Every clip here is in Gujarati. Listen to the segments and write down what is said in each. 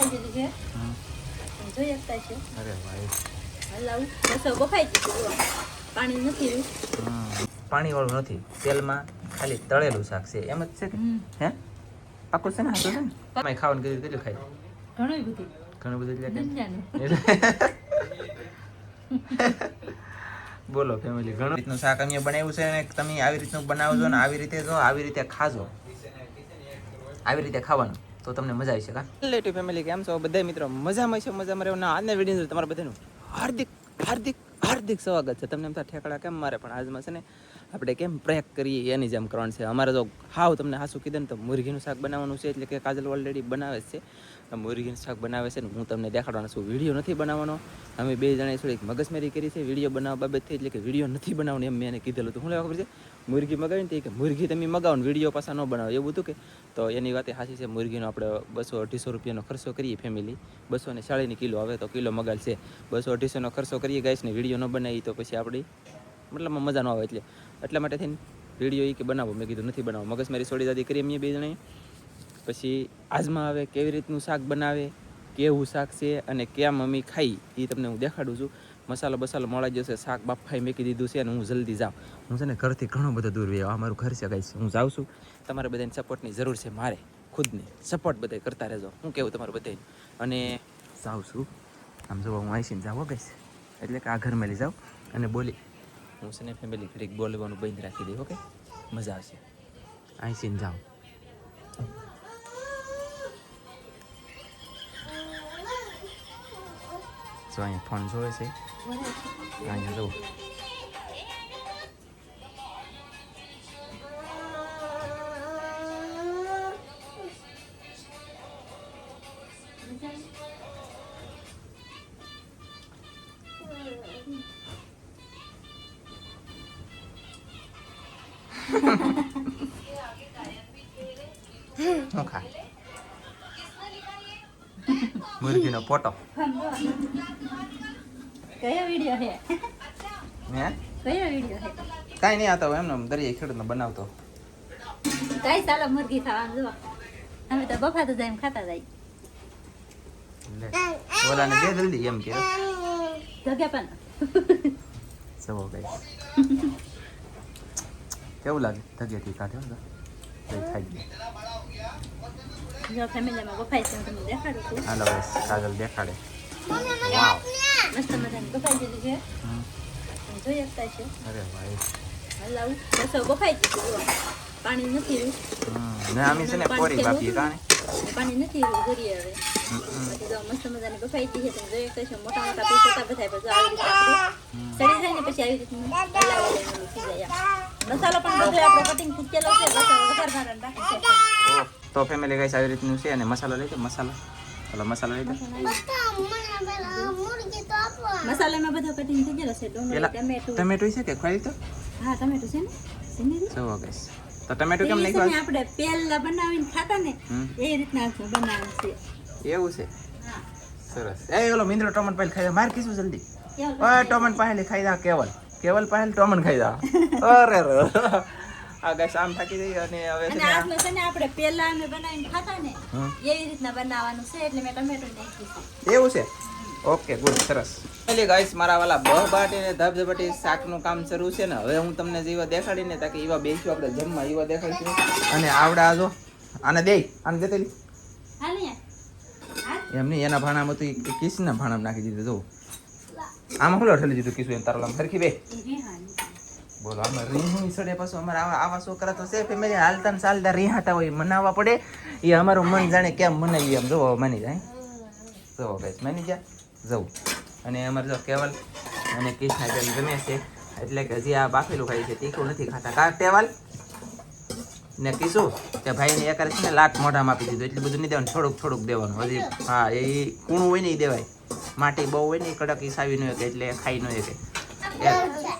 બફાઈ દીધું છે. જોઈ શકતા છે. અરે ભાઈ હલાવું બસો બફાઈ દીધું. પાણી નથી રહ્યું. પાણી વાળું નથી, તેલમાં ખાલી તળેલું શાક છે એમ જ છે કે હે પાકું છે ને હાથું છે ને તમે ખાવાનું કીધું કેટલું ખાય ઘણું બધું બોલો ફેમિલી ઘણું રીતનું શાક અમે બનાવ્યું છે ને તમે આવી રીતનું બનાવજો ને આવી રીતે જો આવી રીતે ખાજો આવી રીતે ખાવાનું તો તમને મજા આવી છે કા રિલેટિવ ફેમિલી કેમ છો બધા મિત્રો મજામાં છે મજામાં રહેવાના આજના વિડીયો તમારા બધાનું હાર્દિક હાર્દિક હાર્દિક સ્વાગત છે તમને એમ થાય ઠેકડા કેમ મારે પણ આજમાં છે ને આપણે કેમ પ્રયાગ કરીએ એની જેમ કરવાનું છે અમારે જો હાવ તમને હાસું કીધું ને તો મુરઘીનું શાક બનાવવાનું છે એટલે કે કાજલ ઓલરેડી બનાવે છે મુરઘીનું શાક બનાવે છે ને હું તમને દેખાડવાનો છું વિડીયો નથી બનાવવાનો અમે બે જણાએ થોડીક મગજમારી કરી છે વિડીયો બનાવવા બાબતથી એટલે કે વિડીયો નથી બનાવવાનો એમ મેં એને કીધેલું હતું શું લેવા ખબર છે મુરઘી મગાવીને કે મુરઘી તમે મગાવો ને વિડીયો પાછા ન બનાવો એવું હતું કે તો એની વાત સાચી છે મુરઘીનો આપણે 200-250 રૂપિયાનો ખર્ચો કરીએ ફેમિલી 240 કિલો આવે તો કિલો મગાડશે 200-250નો ખર્ચો કરીએ ગાઈસને વિડીયો ન બનાવી તો પછી આપણી મતલબમાં મજા ન આવે એટલે એટલા માટે થઈને વિડીયો એ કે બનાવો મેં કીધું નથી બનાવો મગજમારી છોડી દાદી કરી અમે બે જણાએ પછી આજમાં આવે કેવી રીતનું શાક બનાવે કેવું શાક છે અને કેમ મમ્મી ખાઈ એ તમને હું દેખાડું છું મસાલો બસાલો મળાઈ જશે શાક બાફાઈ મેકી દીધું છે અને હું જલ્દી જાઉં હું છે ને ઘરથી ઘણો બધો દૂર રહ્યો આ મારું ઘર છે ગાઈસ હું જાઉં છું તમારે બધાની સપોર્ટની જરૂર છે મારે ખુદની સપોર્ટ બધા કરતા રહેજો હું કેવું તમારું બધાને અને જાઉં છું આમ જોવા હું આવીને જાઉં ગાઈસ એટલે કે આ ઘરમાં લઈ જાઉં અને બોલી હું છે ને ફેમિલી ઘડીક બોલવાનું બંધ રાખી દઈ ઓકે મજા આવશે આવીને જાઉં જો અહીંયા ફોન જોવે છે અહીંયા જવું શું ખા મુરગીનો ફોટો કયો વિડિયો છે હે કયો વિડિયો છે કાઈ નહીં આતો એમનો દરિયા ખેડૂતનો બનાવતો કાઈ સાલા મુરગી ખાવાનું જો અમે તો બફા તો જાય ખાતા જાય લે ઓલાને દે જલ્દી એમ કે જગ્યા પણ સવો ગઈ કેવું લાગે ધગેથી કાઢ્યો તો ખાઈ ગયો જો ફેમિલીમાં બફાઈ છે તમને દેખાડું છું હાલો બસ કાજલ દેખાડે વાવ મસ્ત મજાની બફાઈ દીધી છે જોઈ શકતા છે અરે ભાઈ હલાવું બસો બફાઈ દીધું પાણી નથી રહ્યું ને આમી છે ને પોરી બાપી કાણે પાણી નથી રહ્યું ઘરીએ હવે પછી જો મસ્ત મજાની બફાઈ છે તમે જોઈ શકતા છો મોટા મોટા પીસ હતા બધા પછી આવી રીતે આપણે સડી જાય ને પછી આવી રીતે હલાવવાનું થઈ જાય મસાલો પણ બધો આપણે કટિંગ કરેલો છે બસ વધારે ભારણ રાખી છે તો ફેમિલી ગાઈસ આવી રીતનું છે અને મસાલો લઈ લો મસાલો હલો મસાલો લઈ લો મસાલામાં બધો કટિંગ થઈ ગયેલો છે ડુંગળી ટમેટું ટમેટો છે કે ખાઈ તો હા ટમેટું છે ને સીની સવો ગાઈસ તો ટમેટો કેમ નહીં ખાવ આપણે પેલા બનાવીને ખાતા ને એ રીતના બનાવવાનું છે એવું છે હા સરસ એ ઓલો મિંદ્રો ટોમન પાઇલ ખાઈ માર કીશું જલ્દી ઓય ટોમન પાઇલ ખાઈ જા કેવલ પાઇલ ટોમન ખાઈ જા અરે રે આ ગાઈસ આમ થાકી જઈ અને હવે અને આપણે છે ને આપણે પેલા અમે બનાવીને ખાતા ને એવી રીતના બનાવવાનું છે એટલે મેં ટમેટો નાખ્યું છે એવું છે ઓકે ગુડ સરસ એટલે ગાઈસ મારા વાલા બહબાટી ને ધબધબાટી શાકનું કામ શરૂ છે ને હવે હું તમને જેવા દેખાડીને તાકે એવા બેસ્યું આપણે જમવા એવા દેખાડીશું અને આવડા આજો આને દેતેલી હાલે એમ નહીં એના ભાણામાં તો કિસના ભાણામાં નાખી દીધું જો આમાં હુલો ઠેલી દીધું કિસું એમ તારો સરખી બે બોલો આમાં રીહું સડે પાછું અમારે આવા છોકરા તો છે ફેમિલી હાલતા ને ચાલતા રીહાતા હોય મનાવવા પડે એ અમારું મન જાણે કેમ મનાવીએ એમ જોવો માની જાય જોવો ગાઈસ માની જા જવું અને અમારે જો કેવલ અને કિસના જેમ ગમે છે એટલે કે હજી આ બાફેલું ખાય છે તીખું નથી ખાતા કા ટેવલ ને કીશું કે ભાઈને એક છે ને લાટ મોઢામાં આપી દીધું એટલું બધું નહીં દેવાનું થોડુંક દેવાનું હજી હા એ કૂણું હોય નહીં દેવાય માટી બહુ હોય ને કડક ઈસાવી ન કે એટલે ખાઈ ન કે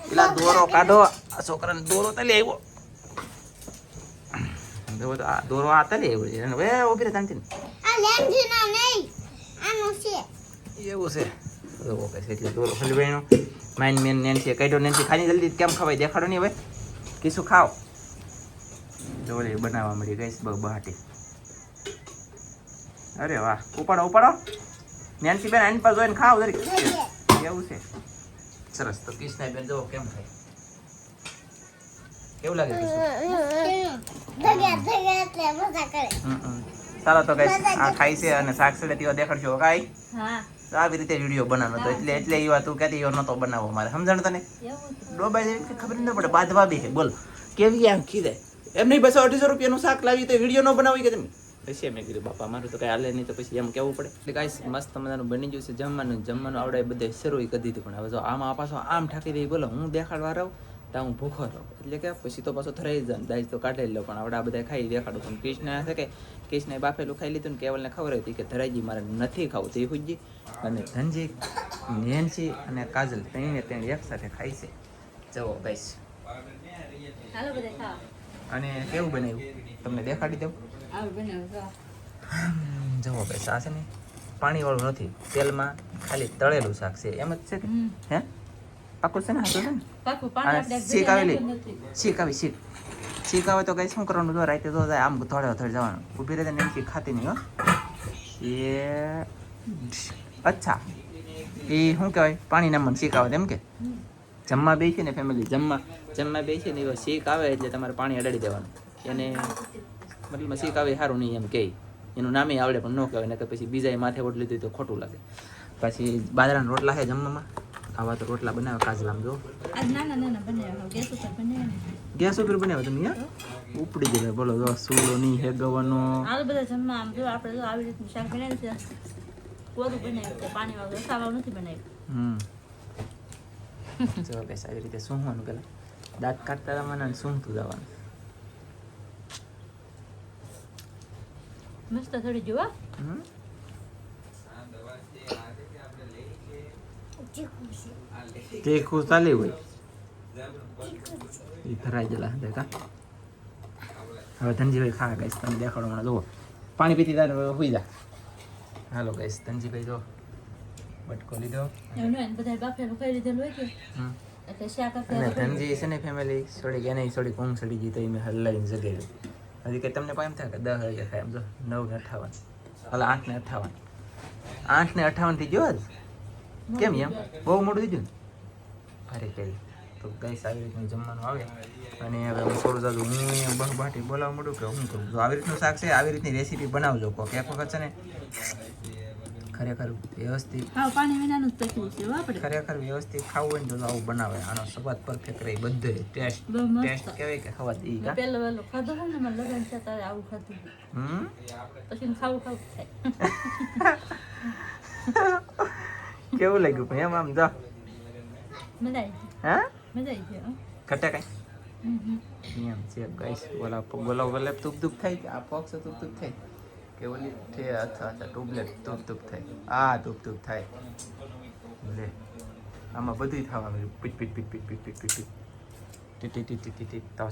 પેલા દોરો કાઢો આ છોકરાને દોરો તલી આવ્યો આ દોરો આ તલી આવ્યો હવે ઉભી રહે તાંતી એવું છે એટલે દોરો ખાલી ભાઈનો માઇન મેન નેન્સી કાઢ્યો નેન્સી ખાલી જલ્દી કેમ ખવાય દેખાડો નહીં હવે કીશું ખાઓ જોડે બનાવવા મળી ગઈ બહાટી અરે વાહ, ઉપાડો ઉપાડો. નેન્સી બેન આની પર જોઈને ખાવ જરી. કેવું છે? સરસ. તો કિશના બેન જો કેમ ખાય. કેવું લાગે કિશુ? ચાલો તો ગાઈસ આ ખાઈ છે અને શાક સડે તેવા દેખાડશો કાઈ. હા તો આવી રીતે વિડીયો બનાવવાનો તો એટલે એ વાત તું કહેતી એવો નતો બનાવવો મારે. સમજણ તને? એવું છે. ડોબાઈ જેવી ખબર ન પડે બાંધવા બી છે. બોલ કેવી આમ ખીદે. એમ નહીં 200-250 રૂપિયાનું શાક લાવી તો વિડીયો ન બનાવી કે તમે. પછી મેં કીધું બાપા મારું તો કઈ હાલે નહીં તો પછી એમ કેવું પડે. એટલે ગાઈસ મસ્ત મજાનું બની ગયું છે જમવાનું આવડે બધે શરૂ કરી દીધું પણ હવે જો આમાં પાછો આમ ઠાકી દઈ બોલો હું દેખાડવા રહું તો હું ભૂખો રહું એટલે કે પછી તો પાછો થરાઈ જાય દાઈજ તો કાઢી લો પણ આવડે આ બધા ખાઈ દેખાડું પણ કૃષ્ણ છે કે કૃષ્ણે બાફેલું ખાઈ લીધું ને કેવલને ખબર હતી કે ધરાઈજી મારે નથી ખાવું તે હુજી અને ધનજી નેન્સી અને કાજલ ત્રણે એક સાથે ખાઈ છે. જવો ગાઈસ હાલો બધા ખાવા. અને કેવું બનાવ્યું તમને દેખાડી દઉં. આવું બનાવ્યું તો. જવો ગાઈસ આ છે ને પાણીવાળું નથી તેલમાં ખાલી તળેલું શાક છે એમ જ છે કે હે પાકું છે ને હાથું છે ને પાકું પાણી આપણે શીખ આવેલી નથી. શીખ આવે તો કઈ શું કરવાનું જો રાતે તો જાય આમ થોડે જવાનું ઊભી રહે નેન્સી ખાતી નહીં હો એ અચ્છા એ શું કહેવાય પાણી નામમાં શીખ આવે એમ કે જમવા બે છે ને ફેમિલી જમવા બે છે ને એવા શીખ આવે એટલે તમારે પાણી અડાડી દેવાનું એને મતલબ શીખ આવે સારું નહીં એમ કહે એનું નામે આવડે પણ ન કહેવાય ને કે પછી બીજાએ માથે ઓઢ લીધું તો ખોટું લાગે. પછી બાજરાના રોટલા છે જમવામાં આવા તો રોટલા બનાવે કાજલામ જો આજ નાના નાના બનાવ્યા ગેસ ઉપર બનાવ્યા. ગેસ ઉપર બનાવે તમે યાર ઉપડી જાય બોલો જો સૂલો નહીં હેગવાનો હાલ બધા જમવા આમ જો આપણે જો આવી રીતનું શાક બનાવ્યું છે કોરું બનાવ્યું છે પાણી વાળું રસાવાળું નથી બનાવ્યું. જો ગાઈસ આવી રીતે સૂંઘવાનું પેલા દાંત કાઢતા જવાના અને સૂંઘતું જવાનું. મસ્ત થોડી જોવા તીખું ચાલી હોય એ ધરાઈ ગયેલા દેખા. હવે ધનજીભાઈ ખા ગાઈસ તમે દેખાડો મને જુઓ પાણી પીતી તારે હોઈ જા. હાલો ગાઈસ ધનજીભાઈ જો બટકો લીધો એવું નહીં બધા બાફેલું ખાઈ લીધેલું હોય કે એટલે શાક અને આપણે ધનજી છે ને ફેમિલી થોડીક એને થોડીક ઊંઘ ચડી ગઈ તો એ મેં હલાવીને જગાડ્યું. હજી કંઈ તમને પણ એમ થાય કે 10 વાગે ખાય એમ જો 9:58 હાલ 8:58 8:58 થઈ ગયો આજ કેમ એમ બહુ મોડું થઈ ગયું ને અરે કઈ તો ગાઈસ આવી રીતનું જમવાનું આવે અને હવે હું થોડું જાજુ હું બહબાટી બોલાવવા માંડું કે હું કરું જો આવી રીતનું શાક છે આવી રીતની રેસીપી બનાવજો કોક એક વખત છે ને ખરેખર વ્યવસ્થિત પાણી વિનાનું જ પીવું છે આપણે. ખરેખર વ્યવસ્થિત ખાવું હોય ને તો આવું બનાવે આનો સ્વાદ પરફેક્ટ રહે બધે ટેસ્ટ બહુ મસ્ત. ટેસ્ટ કહેવાય કે ખાવા દી કા પહેલો વહેલો ખાધું હોય ને મને લગન છે તારે આવું ખાધું પછી ખાવું થાય. કેવું લાગ્યું પણ એમ આમ જો મજા આવી હા મજા આવી ગઈ ઘટે કઈ એમ છે ગાઈસ બોલા બોલે તુપ તુપ થાય કે આ ફોક્સ તુપ તુપ થાય કે ઓલી છે અચ્છા ટુબલેટ તુપ તુપ થાય આ તુપ તુપ થાય લે આમાં બધું થવાનું પીટ પીટ પીટ પીટ પીટ પીટ પીટ ટી ટી ટી ટી તો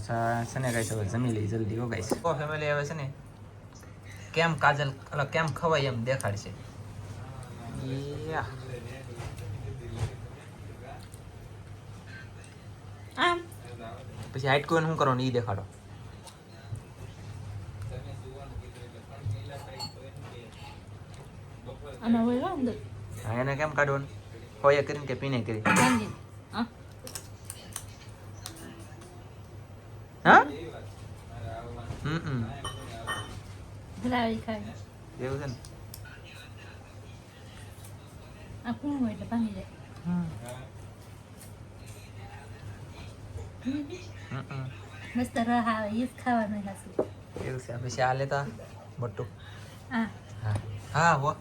છે ને ગાઈસ હવે જમી લઈ જલ્દી હો ગાઈસ ઓ ફેમિલી હવે છે ને કેમ કાજલ કેમ ખવાય એમ દેખાડશે યા આમ પછી હાઈટ કોઈને શું કરવાનું એ દેખાડો. અને હોય અંદર હા એને કેમ કાઢવાનું હોય કરીને કે પીને કરી ગાંધી હા હા ધરાવી ખાય એવું છે ને આ કું હોય એટલે ભાંગી જાય. મસ્ત રહ આવે એ જ ખાવાનું હાસું. એવું છે પછી આ લેતા બટ્ટું હા હા હા હો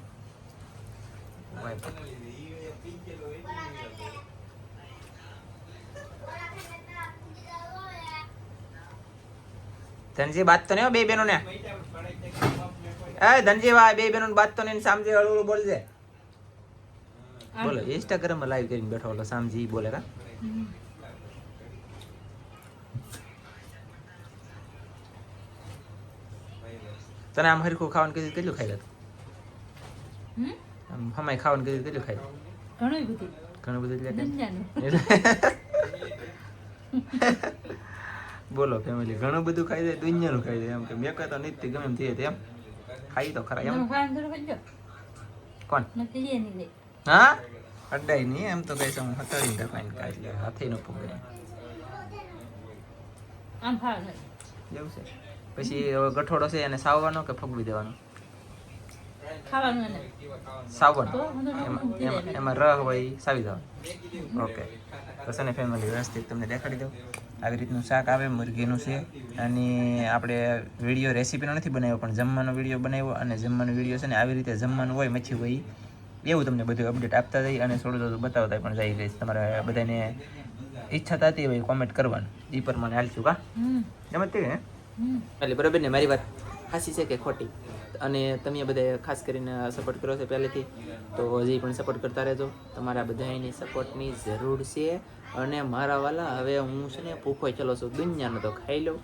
ધનજી બાત તો નહીં બે બેનો ને એ ધનજી ભાઈ બે બેનો બાત તો નહીં સામજી હળવું બોલજે બોલો ઇન્સ્ટાગ્રામ માં લાઈવ કરીને બેઠો ઓલો સામજી બોલે કા તને આમ હરખું ખાવાનું કીધું કેટલું ખાઈ લેતું આમ હમાય ખાવાનું કીધું કેટલું ખાઈ ઘણું બધું ઘણું બધું એટલે દુનિયાનું. બોલો ફેમિલી ઘણું બધું ખાઈ જાય દુનિયાનું ખાઈ જાય એમ કે મેં કહેતો નથી ગમે એમ થઈએ તેમ ખાઈ ખાઈ તો ખરા એમ. તમે ખાવાનું શરૂ કરજો. કોણ? નક્કી એ નહીં લે. હા અડાઈ નહીં એમ તો કહીશ હું હથાળી દબાઈને કાઢી લે હાથે ન ફૂગે આમ ખાવાનું. એવું છે. પછી હવે ગઠોડો છે એને સાવવાનો કે ફગવી દેવાનો? ખાવાનું એને. સાવવાનો. તો વાંધો નહીં, મૂકી દેવાનું. એમાં રહ હોય ઈ સાવી દેવાનો. ઓકે તો છે ને ફેમિલી વ્યવસ્થિત તમને દેખાડી દઉં. આવી રીતનું શાક આવે મુરગીનું છે અને આપણે વિડીયો રેસીપીનો નથી બનાવ્યો પણ જમવાનો વિડીયો બનાવ્યો અને જમવાનો વિડીયો છે ને આવી રીતે જમવાનું હોય મચ્છી હોય એવું તમને બધું અપડેટ આપતા જઈ અને થોડું થોડું બતાવતા પણ જઈ ગઈ. તમારે બધાને ઈચ્છા થતી હોય કોમેન્ટ કરવાનું એ પ્રમાણે હાલશું કા એમ જ ને એટલે બરાબર ને મારી વાત સાચી છે કે ખોટી? અને તમે બધા ખાસ કરીને સપોર્ટ કરો છો પહેલેથી તો હજી પણ સપોર્ટ કરતા રહેજો. તમારા બધાની સપોર્ટની જરૂર છે અને મારા વાલા હવે હું છે ને ભૂખો ચલો છું દુનિયાનો તો ખાઈ લઉં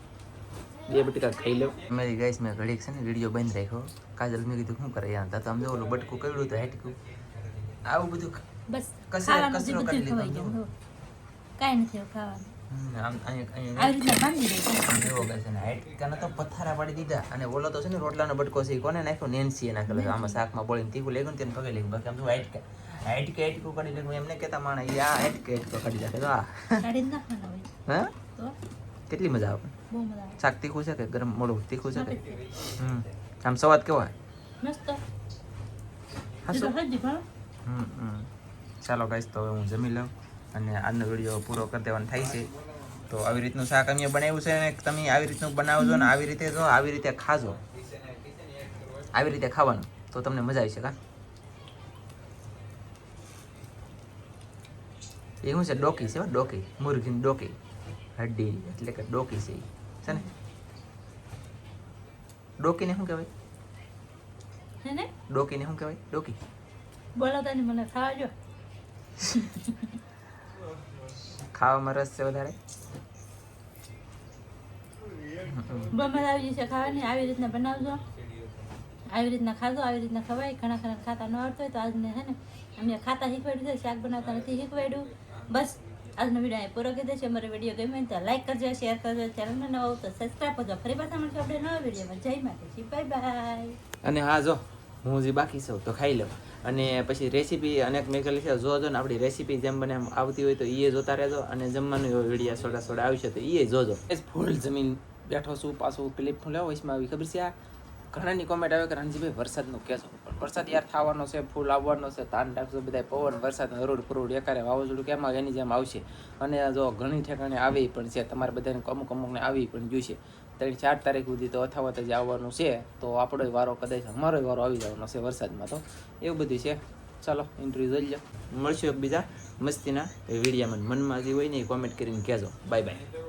2 બટકા ખાઈ લઉં. મારી ગાઈસ મેં ઘડીક છે ને વિડીયો બંધ રાખ્યો. કાજલ મેં કીધું શું કરે યાર તો આમ જો ઓલું બટકું કર્યું તો હાટકું આવું બધું બસ કચરો ખાવાનું જે કરી બધું લીધો. ખવાઈ ગયું. કાંઈ નથી હવે ખાવાનું. આમ અહીંયા આવી રીતના બાંધી દે. એવો કહે છે ને હાટકાના તો પથારા પાડી દીધા અને ઓલો તો છે ને રોટલાનો બટકો છે ઈ કોને નાખ્યો? નેન્સીએ નાખેલો છે. આમાં શાકમાં બોળીને તીખું લઈ ગયું ને તેને પગે લઈ ગયું. બાકી આમ શું હાટકું કાઢી લઈ ગયું એમને કહેતા માણસ ઈ આ હાટકો કાઢી નાખે તો આ કાઢી જ નાખવાના હોય. હા તો કેટલી મજા આવે. બહુ મજા આવે. શાક તીખું છે કે ગરમ મોડું તીખું છે કે આમ સ્વાદ કેવો હોય? મસ્ત. હાસો? સીધો હજી ભાવ. ચાલો ગાઈસ તો હવે હું જમી લઉં અને આજનો વિડીયો પૂરો કરી દેવાનો થાય છે. તો આવી રીતનું શાક અમે બનાવ્યું છે અને તમે આવી રીતનું બનાવજો ને આવી રીતે જો આવી રીતે ખાજો આવી રીતે ખાવાનું તો તમને મજા આવશે કા. એ શું છે? ડોકી છે ડોકી મુરગીની ડોકી હડ્ડી એટલે કે ડોકી છે ઈ. છે ને ડોકીને શું કહેવાય? હે ને ડોકીને શું કહેવાય? ડોકી બોલાતા નહીં મને ખાવા જો. ખાવામાં રસ છે વધારે? બહુ મજા આવી જશે ખાવાની. આવી રીતના બનાવજો, આવી રીતના ખાજો, આવી રીતના ખવાય. ઘણા ખરા ખાતા ન આવડતું હોય તો આજને છે ને અમે ખાતા શીખવાડ્યું છે, શાક બનાવતા નથી શીખવાડ્યું. બસ આજનો વિડીયો અહીં પૂરો કરી દેશે. અમારો વિડીયો ગમે તો લાઈક કરજો, શેર કરજો, ચેનલને નવો તો સબસ્ક્રાઈબ કરજો. ફરી પાછા મળશું આપણે નવા વિડીયોમાં. જય માતાજી, બાય બાય. અને હા જો હું જે બાકી છું તો ખાઈ લઉં અને પછી રેસીપી અનેક મેં કરી છે જોજો ને આપણી રેસીપી જેમ બને એમ આવતી હોય તો એ જોતા રહેજો અને જમવાનું એવો વિડીયો સોડા આવશે તો એ જોજો. ફૂલ જમીન બેઠો છું પાછું ક્લિપ હું લેવો વોઇસમાં આવી ખબર છે. આ ઘણાની કોમેન્ટ આવે કે રણજીભાઈ વરસાદનું કહેશો પણ વરસાદ યાર થવાનો છે, ફૂલ આવવાનો છે, તાન રાખજો બધા પવન વરસાદ હરોડ ફરોડ એકારે વાવાઝોડું કેમ આવે એની જેમ આવશે. અને જો ઘણી ઠેકાણે આવી પણ છે, તમારે બધાને અમુકને આવી પણ ગયું છે. 3-4 તારીખ સુધી તો અથાવત જ આવવાનું છે તો આપણો વારો કદાચ અમારો વારો આવી જવાનો છે વરસાદમાં. તો એવું બધું છે. ચાલો ઇન્ટરવ્યૂ જોઈ લો. મળશું એક બીજા મસ્તીના વિડીયામાં. મનમાં જે હોય ને એ કોમેન્ટ કરીને કહેજો. Bye bye.